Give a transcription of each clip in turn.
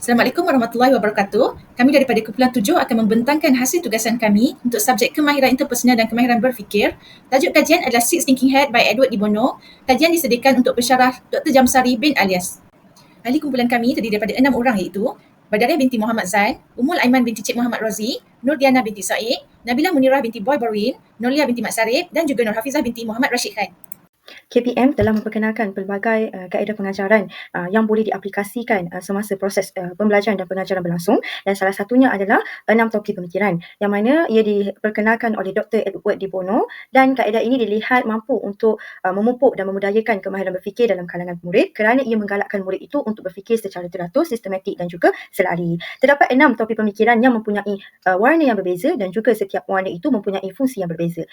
Assalamualaikum warahmatullahi wabarakatuh. Kami daripada Kumpulan 7 akan membentangkan hasil tugasan kami untuk subjek kemahiran interpersonal dan kemahiran berfikir. Tajuk kajian adalah Six Thinking Hat by Edward Di Bono. Kajian disediakan untuk pensyarah Dr. Jamsari bin Alias. Ahli kumpulan kami terdiri daripada 6 orang iaitu Badariah binti Muhammad Zain, Ummul Aiman binti Cik Muhammad Rozi, Nur Diana binti Said, Nabila Munirah binti Boy Borwin, Nolia binti Mat Sarip dan juga Nur Hafizah binti Muhammad Rashid Khan. KPM telah memperkenalkan pelbagai kaedah pengajaran yang boleh diaplikasikan semasa proses pembelajaran dan pengajaran berlangsung, dan salah satunya adalah 6 topik pemikiran yang mana ia diperkenalkan oleh Dr. Edward Di Bono, dan kaedah ini dilihat mampu untuk memupuk dan memudayakan kemahiran berfikir dalam kalangan murid kerana ia menggalakkan murid itu untuk berfikir secara teratur, sistematik dan juga selari. Terdapat 6 topik pemikiran yang mempunyai warna yang berbeza dan juga setiap warna itu mempunyai fungsi yang berbeza.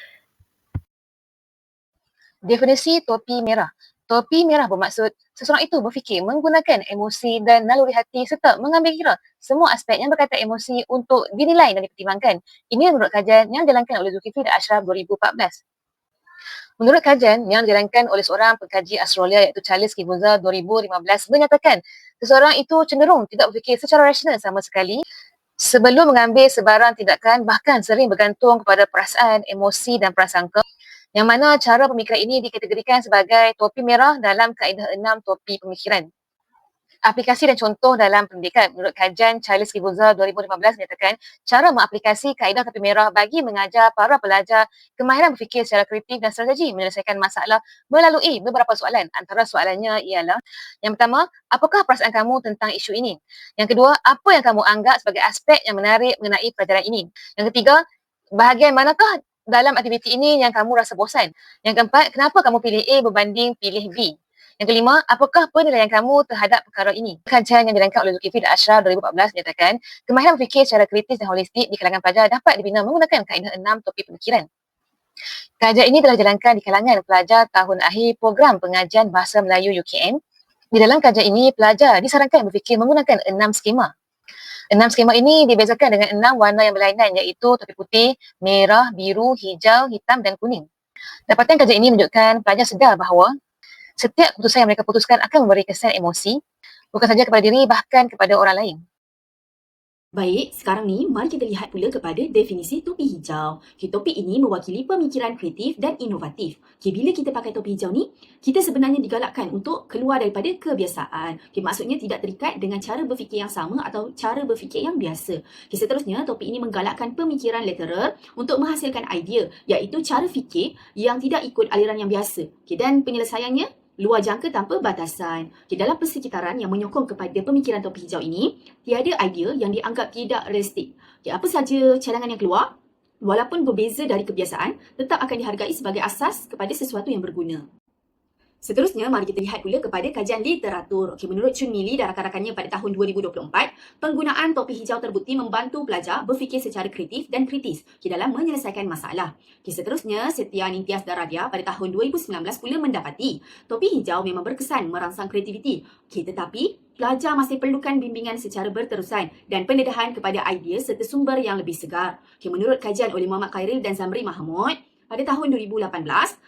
Definisi topi merah. Topi merah bermaksud seseorang itu berfikir menggunakan emosi dan naluri hati serta mengambil kira semua aspek yang berkaitan emosi untuk dinilai dan dipertimbangkan. Ini menurut kajian yang dijalankan oleh Zulkifli dan Ashraf 2014. Menurut kajian yang dijalankan oleh seorang pengkaji Australia iaitu Charles Kibuza 2015 menyatakan seseorang itu cenderung tidak berfikir secara rasional sama sekali sebelum mengambil sebarang tindakan, bahkan sering bergantung kepada perasaan, emosi dan prasangka, yang mana cara pemikiran ini dikategorikan sebagai topi merah dalam kaedah 6 topi pemikiran. Aplikasi dan contoh dalam pendidikan. Menurut kajian Charles Kibuza 2015 menyatakan cara mengaplikasi kaedah topi merah bagi mengajar para pelajar kemahiran berfikir secara kreatif dan strategi menyelesaikan masalah melalui beberapa soalan. Antara soalannya ialah, yang pertama, apakah perasaan kamu tentang isu ini? Yang kedua, apa yang kamu anggap sebagai aspek yang menarik mengenai pelajaran ini? Yang ketiga, bahagian manakah dalam aktiviti ini yang kamu rasa bosan? Yang keempat, kenapa kamu pilih A berbanding pilih B? Yang kelima, apakah penilaian kamu terhadap perkara ini? Kajian yang dilakukan oleh Zulkifli dan Ashraf 2014 menyatakan kemahiran berfikir secara kritis dan holistik di kalangan pelajar dapat dibina menggunakan kaedah 6 topik pemikiran. Kajian ini telah dijalankan di kalangan pelajar tahun akhir program pengajian Bahasa Melayu UKM. Di dalam kajian ini, pelajar disarankan berfikir menggunakan 6 skema. 6 skema ini dibezakan dengan 6 warna yang berlainan iaitu topi putih, merah, biru, hijau, hitam dan kuning. Dapatan kajian ini menunjukkan pelajar sedar bahawa setiap keputusan yang mereka putuskan akan memberi kesan emosi, bukan saja kepada diri, bahkan kepada orang lain. Baik, sekarang ni mari kita lihat pula kepada definisi topi hijau. Topi ini mewakili pemikiran kreatif dan inovatif. Bila kita pakai topi hijau ni, kita sebenarnya digalakkan untuk keluar daripada kebiasaan. Maksudnya tidak terikat dengan cara berfikir yang sama atau cara berfikir yang biasa. Seterusnya, topi ini menggalakkan pemikiran lateral untuk menghasilkan idea, iaitu cara fikir yang tidak ikut aliran yang biasa. Dan penyelesaiannya luar jangka tanpa batasan. Dalam persekitaran yang menyokong kepada pemikiran topi hijau ini, tiada idea yang dianggap tidak realistik. Apa saja cadangan yang keluar, walaupun berbeza dari kebiasaan, tetap akan dihargai sebagai asas kepada sesuatu yang berguna. Seterusnya, mari kita lihat pula kepada kajian literatur. Menurut Chun Mili dan rakan-rakannya pada tahun 2024, penggunaan topi hijau terbukti membantu pelajar berfikir secara kreatif dan kritis dalam menyelesaikan masalah. Seterusnya, Setia Nintias Daradia pada tahun 2019 pula mendapati topi hijau memang berkesan merangsang kreativiti. Tetapi, pelajar masih perlukan bimbingan secara berterusan dan pendedahan kepada idea serta sumber yang lebih segar. Menurut kajian oleh Muhammad Khairil dan Zamri Mahmud, pada tahun 2018,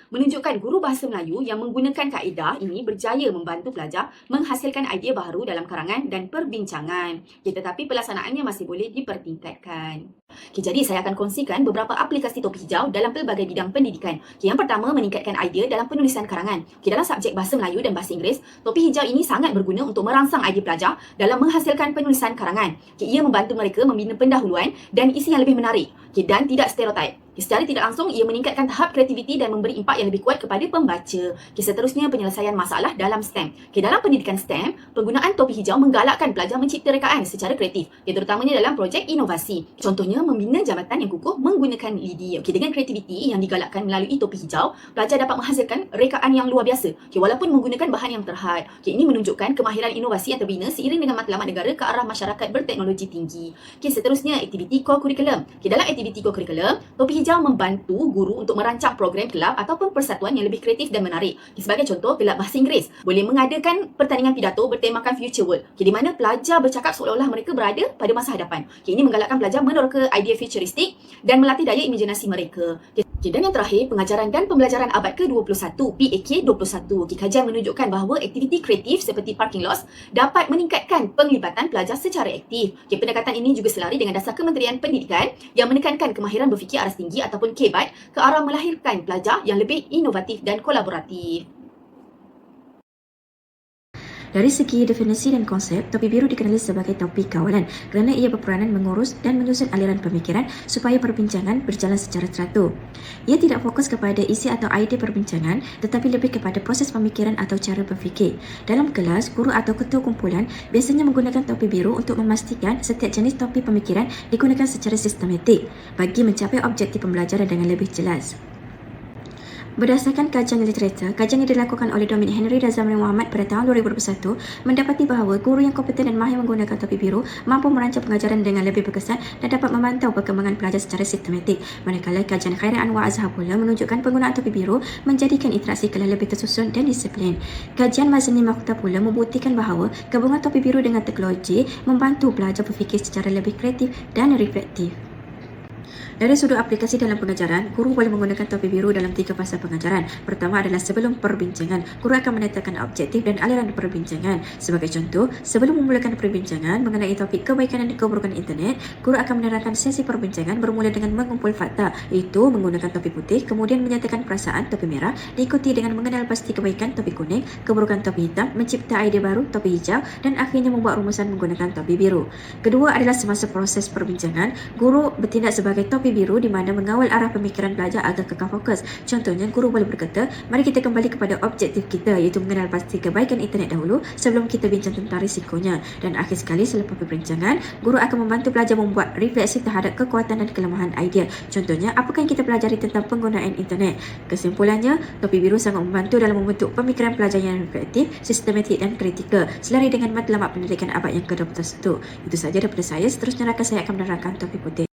menunjukkan guru bahasa Melayu yang menggunakan kaedah ini berjaya membantu pelajar menghasilkan idea baru dalam karangan dan perbincangan. Tetapi pelaksanaannya masih boleh dipertingkatkan. Jadi saya akan kongsikan beberapa aplikasi topi hijau dalam pelbagai bidang pendidikan. Yang pertama, meningkatkan idea dalam penulisan karangan. Dalam subjek bahasa Melayu dan bahasa Inggeris, topi hijau ini sangat berguna untuk merangsang idea pelajar dalam menghasilkan penulisan karangan. Ia membantu mereka membina pendahuluan dan isi yang lebih menarik dan tidak stereotip. Secara tidak langsung, ia meningkatkan tahap kreativiti dan memberi impak yang lebih kuat kepada pembaca. Seterusnya, penyelesaian masalah dalam STEM. Dalam pendidikan STEM, penggunaan topi hijau menggalakkan pelajar mencipta rekaan secara kreatif, terutamanya dalam projek inovasi. Contohnya, membina jabatan yang kukuh menggunakan lidi. Dengan kreativiti yang digalakkan melalui topi hijau, pelajar dapat menghasilkan rekaan yang luar biasa, walaupun menggunakan bahan yang terhad. Ini menunjukkan kemahiran inovasi yang terbina seiring dengan matlamat negara ke arah masyarakat berteknologi tinggi. Seterusnya, aktiviti core curriculum. Dalam aktiviti core curriculum, topi hijau hijau membantu guru untuk merancang program kelab ataupun persatuan yang lebih kreatif dan menarik. Sebagai contoh, kelab bahasa Inggeris boleh mengadakan pertandingan pidato bertemakan Future World, di mana pelajar bercakap seolah-olah mereka berada pada masa hadapan. Ini menggalakkan pelajar meneroka idea futuristik dan melatih daya imajinasi mereka. Dan yang terakhir, pengajaran dan pembelajaran abad ke-21, PAK21. Kajian menunjukkan bahawa aktiviti kreatif seperti parking lots dapat meningkatkan penglibatan pelajar secara aktif. Pendekatan ini juga selari dengan dasar Kementerian Pendidikan yang menekankan kemahiran berfikir aras tinggi ataupun KBIT ke arah melahirkan pelajar yang lebih inovatif dan kolaboratif. Dari segi definisi dan konsep, topi biru dikenali sebagai topi kawalan kerana ia berperanan mengurus dan menyusun aliran pemikiran supaya perbincangan berjalan secara teratur. Ia tidak fokus kepada isi atau idea perbincangan tetapi lebih kepada proses pemikiran atau cara berfikir. Dalam kelas, guru atau ketua kumpulan biasanya menggunakan topi biru untuk memastikan setiap jenis topi pemikiran digunakan secara sistematik bagi mencapai objektif pembelajaran dengan lebih jelas. Berdasarkan kajian literatur, kajian yang dilakukan oleh Dominic Henry dan Zamri Muhammad pada tahun 2021 mendapati bahawa guru yang kompeten dan mahir menggunakan topi biru mampu merancang pengajaran dengan lebih berkesan dan dapat memantau perkembangan pelajar secara sistematik. Manakala kajian Khairan Anwar Azhar pula menunjukkan penggunaan topi biru menjadikan interaksi kelas lebih tersusun dan disiplin. Kajian Mazani Makhtar pula membuktikan bahawa gabungan topi biru dengan teknologi membantu pelajar berfikir secara lebih kreatif dan reflektif. Dari sudut aplikasi dalam pengajaran, guru boleh menggunakan topi biru dalam 3 fasa pengajaran. Pertama adalah sebelum perbincangan. Guru akan menetapkan objektif dan aliran perbincangan. Sebagai contoh, sebelum memulakan perbincangan mengenai topik kebaikan dan keburukan internet, guru akan menerangkan sesi perbincangan bermula dengan mengumpul fakta, iaitu menggunakan topi putih, kemudian menyatakan perasaan topi merah, diikuti dengan mengenal pasti kebaikan topi kuning, keburukan topi hitam, mencipta idea baru topi hijau dan akhirnya membuat rumusan menggunakan topi biru. Kedua adalah semasa proses perbincangan, guru bertindak sebagai topi biru di mana mengawal arah pemikiran pelajar agar kekal fokus. Contohnya, guru boleh berkata, mari kita kembali kepada objektif kita iaitu mengenal pasti kebaikan internet dahulu sebelum kita bincang tentang risikonya. Dan akhir sekali, selepas perbincangan, guru akan membantu pelajar membuat refleksi terhadap kekuatan dan kelemahan idea. Contohnya, apakah yang kita pelajari tentang penggunaan internet? Kesimpulannya, topi biru sangat membantu dalam membentuk pemikiran pelajar yang reflektif, sistematik dan kritikal selari dengan matlamat pendidikan abad yang ke-21. Itu sahaja daripada saya. Seterusnya saya akan menerangkan topi putih.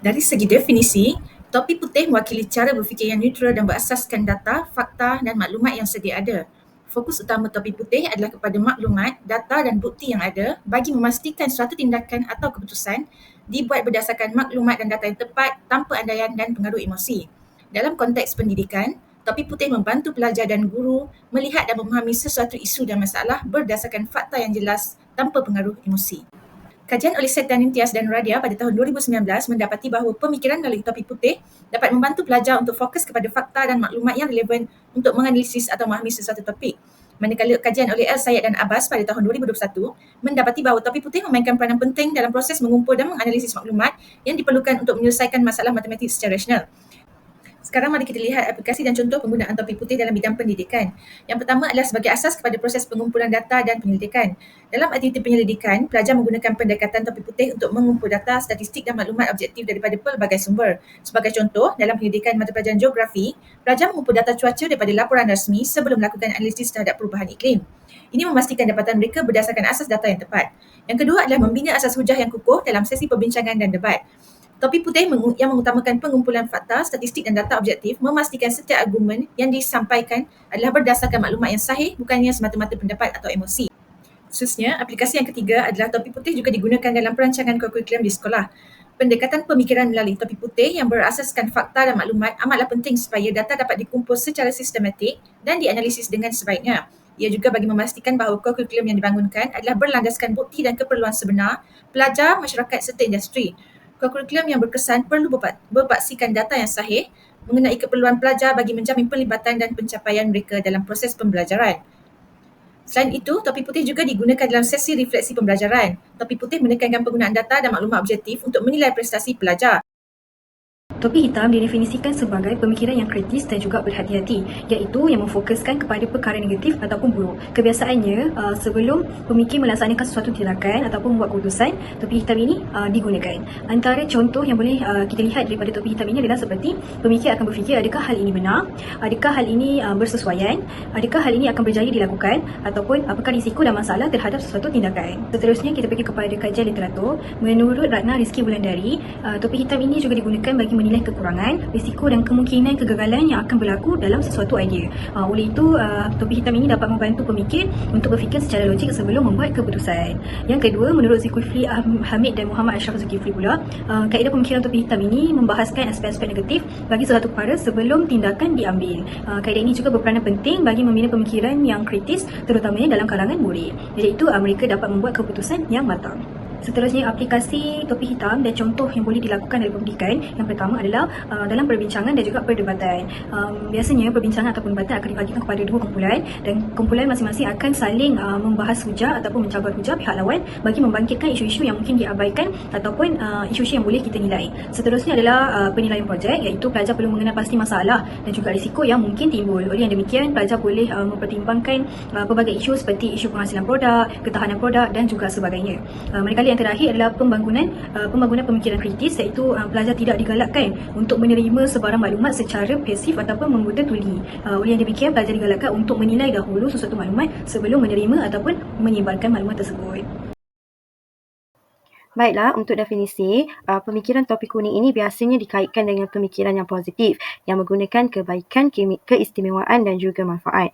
Dari segi definisi, topi putih mewakili cara berfikir yang neutral dan berasaskan data, fakta dan maklumat yang sedia ada. Fokus utama topi putih adalah kepada maklumat, data dan bukti yang ada bagi memastikan suatu tindakan atau keputusan dibuat berdasarkan maklumat dan data yang tepat tanpa andaian dan pengaruh emosi. Dalam konteks pendidikan, topi putih membantu pelajar dan guru melihat dan memahami sesuatu isu dan masalah berdasarkan fakta yang jelas tanpa pengaruh emosi. Kajian oleh Seth Danintias dan Radia pada tahun 2019 mendapati bahawa pemikiran melalui topi putih dapat membantu pelajar untuk fokus kepada fakta dan maklumat yang relevan untuk menganalisis atau memahami sesuatu topik. Manakala kajian oleh El Sayed dan Abbas pada tahun 2021 mendapati bahawa topi putih memainkan peranan penting dalam proses mengumpul dan menganalisis maklumat yang diperlukan untuk menyelesaikan masalah matematik secara rasional. Sekarang mari kita lihat aplikasi dan contoh penggunaan topi putih dalam bidang pendidikan. Yang pertama adalah sebagai asas kepada proses pengumpulan data dan penyelidikan. Dalam aktiviti penyelidikan, pelajar menggunakan pendekatan topi putih untuk mengumpul data, statistik dan maklumat objektif daripada pelbagai sumber. Sebagai contoh, dalam penyelidikan mata pelajaran geografi, pelajar mengumpul data cuaca daripada laporan rasmi sebelum melakukan analisis terhadap perubahan iklim. Ini memastikan dapatan mereka berdasarkan asas data yang tepat. Yang kedua adalah membina asas hujah yang kukuh dalam sesi perbincangan dan debat. Topi putih yang mengutamakan pengumpulan fakta, statistik dan data objektif memastikan setiap argumen yang disampaikan adalah berdasarkan maklumat yang sahih, bukannya semata-mata pendapat atau emosi. Khususnya, aplikasi yang ketiga adalah topi putih juga digunakan dalam perancangan kurikulum di sekolah. Pendekatan pemikiran melalui topi putih yang berasaskan fakta dan maklumat amatlah penting supaya data dapat dikumpul secara sistematik dan dianalisis dengan sebaiknya. Ia juga bagi memastikan bahawa kurikulum yang dibangunkan adalah berlandaskan bukti dan keperluan sebenar pelajar, masyarakat serta industri. Kurikulum yang berkesan perlu berpaksikan data yang sahih mengenai keperluan pelajar bagi menjamin pelibatan dan pencapaian mereka dalam proses pembelajaran. Selain itu, topi putih juga digunakan dalam sesi refleksi pembelajaran. Topi putih menekankan penggunaan data dan maklumat objektif untuk menilai prestasi pelajar. Topi hitam didefinisikan sebagai pemikiran yang kritis dan juga berhati-hati, iaitu yang memfokuskan kepada perkara negatif ataupun buruk. Kebiasaannya, sebelum pemikir melaksanakan sesuatu tindakan ataupun membuat keputusan, topi hitam ini digunakan. Antara contoh yang boleh kita lihat daripada topi hitam ini adalah seperti pemikir akan berfikir, adakah hal ini benar, adakah hal ini bersesuaian, adakah hal ini akan berjaya dilakukan, ataupun apakah risiko dan masalah terhadap sesuatu tindakan. Seterusnya kita pergi kepada kajian literatur. Menurut Ratna Rizky Wulandari, topi hitam ini juga digunakan bagi menilai kekurangan, risiko dan kemungkinan kegagalan yang akan berlaku dalam sesuatu idea. Oleh itu, topi hitam ini dapat membantu pemikir untuk berfikir secara logik sebelum membuat keputusan. Yang kedua, menurut Zulkifli Hamid dan Muhammad Ashraf Zulkifli pula, kaedah pemikiran topi hitam ini membahaskan aspek-aspek negatif bagi sesuatu perkara sebelum tindakan diambil. Kaedah ini juga berperanan penting bagi membina pemikiran yang kritis, terutamanya dalam kalangan murid. Iaitu mereka dapat membuat keputusan yang matang. Seterusnya, aplikasi topi hitam dan contoh yang boleh dilakukan dalam pendidikan. Yang pertama adalah dalam perbincangan dan juga perdebatan. Biasanya perbincangan atau perdebatan akan dibagikan kepada dua kumpulan, dan kumpulan masing-masing akan saling membahas hujah ataupun mencabar hujah pihak lawan bagi membangkitkan isu-isu yang mungkin diabaikan ataupun isu-isu yang boleh kita nilai. Seterusnya adalah penilaian projek, iaitu pelajar perlu mengenal pasti masalah dan juga risiko yang mungkin timbul. Oleh yang demikian, pelajar boleh mempertimbangkan pelbagai isu seperti isu penghasilan produk, ketahanan produk dan juga sebagainya. Manakala yang terakhir adalah pembangunan pemikiran kritis, iaitu pelajar tidak digalakkan untuk menerima sebarang maklumat secara pasif ataupun membuta tuli. Oleh yang demikian, pelajar digalakkan untuk menilai dahulu sesuatu maklumat sebelum menerima ataupun menyebarkan maklumat tersebut. Baiklah, untuk definisi, pemikiran topi kuning ini biasanya dikaitkan dengan pemikiran yang positif yang menggunakan kebaikan, keistimewaan dan juga manfaat.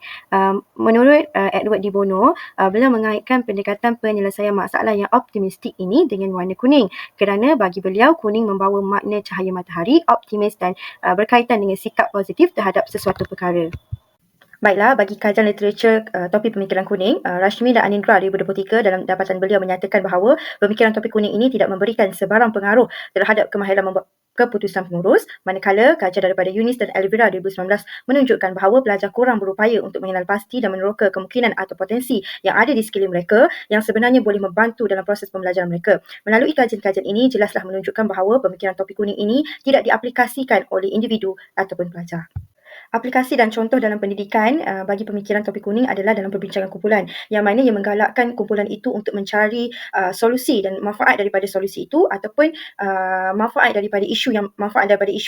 Menurut Edward de Bono, beliau mengaitkan pendekatan penyelesaian masalah yang optimistik ini dengan warna kuning, kerana bagi beliau kuning membawa makna cahaya matahari, optimis dan berkaitan dengan sikap positif terhadap sesuatu perkara. Baiklah, bagi kajian literatur topi pemikiran kuning, Rashmi dan Anindra 2023 dalam dapatan beliau menyatakan bahawa pemikiran topi kuning ini tidak memberikan sebarang pengaruh terhadap kemahiran membuat keputusan pengurus, manakala kajian daripada Yunis dan Elvira 2019 menunjukkan bahawa pelajar kurang berupaya untuk mengenal pasti dan meneroka kemungkinan atau potensi yang ada di sekeliling mereka yang sebenarnya boleh membantu dalam proses pembelajaran mereka. Melalui kajian-kajian ini jelaslah menunjukkan bahawa pemikiran topi kuning ini tidak diaplikasikan oleh individu ataupun pelajar. Aplikasi dan contoh dalam pendidikan bagi pemikiran topi kuning adalah dalam perbincangan kumpulan, yang mana ia menggalakkan kumpulan itu untuk mencari solusi dan manfaat daripada solusi itu ataupun manfaat daripada isu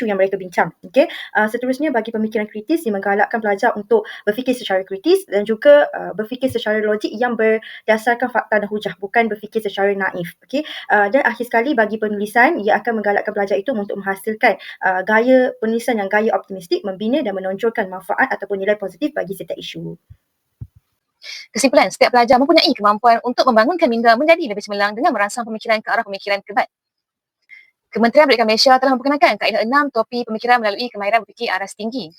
yang mereka bincang. Okey. Seterusnya, bagi pemikiran kritis, ia menggalakkan pelajar untuk berfikir secara kritis dan juga berfikir secara logik yang berdasarkan fakta dan hujah, bukan berfikir secara naif. Okey. Dan akhir sekali, bagi penulisan, ia akan menggalakkan pelajar itu untuk menghasilkan gaya penulisan yang gaya optimistik, membina dan menonjolkan manfaat ataupun nilai positif bagi setiap isu. Kesimpulan, setiap pelajar mempunyai kemampuan untuk membangunkan minda menjadi lebih cemerlang dengan merangsang pemikiran ke arah pemikiran kebat. Kementerian Pendidikan Malaysia telah memperkenalkan kaedah 6 topi pemikiran melalui kemahiran berfikir aras tinggi.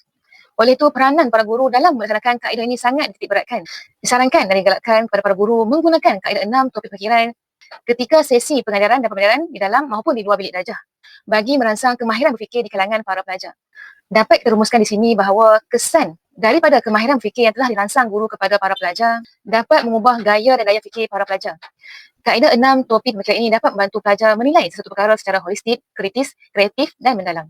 Oleh itu, peranan para guru dalam melaksanakan kaedah ini sangat dititikberatkan. Disarankan dan digalakkan kepada para guru menggunakan kaedah 6 topi pemikiran ketika sesi pengajaran dan pembelajaran di dalam maupun di luar bilik darjah bagi merangsang kemahiran berfikir di kalangan para pelajar. Dapat dirumuskan di sini bahawa kesan daripada kemahiran berfikir yang telah dirangsang guru kepada para pelajar dapat mengubah gaya dan daya fikir para pelajar. Kaedah 6 topi pemikiran ini dapat membantu pelajar menilai sesuatu perkara secara holistik, kritis, kreatif dan mendalam.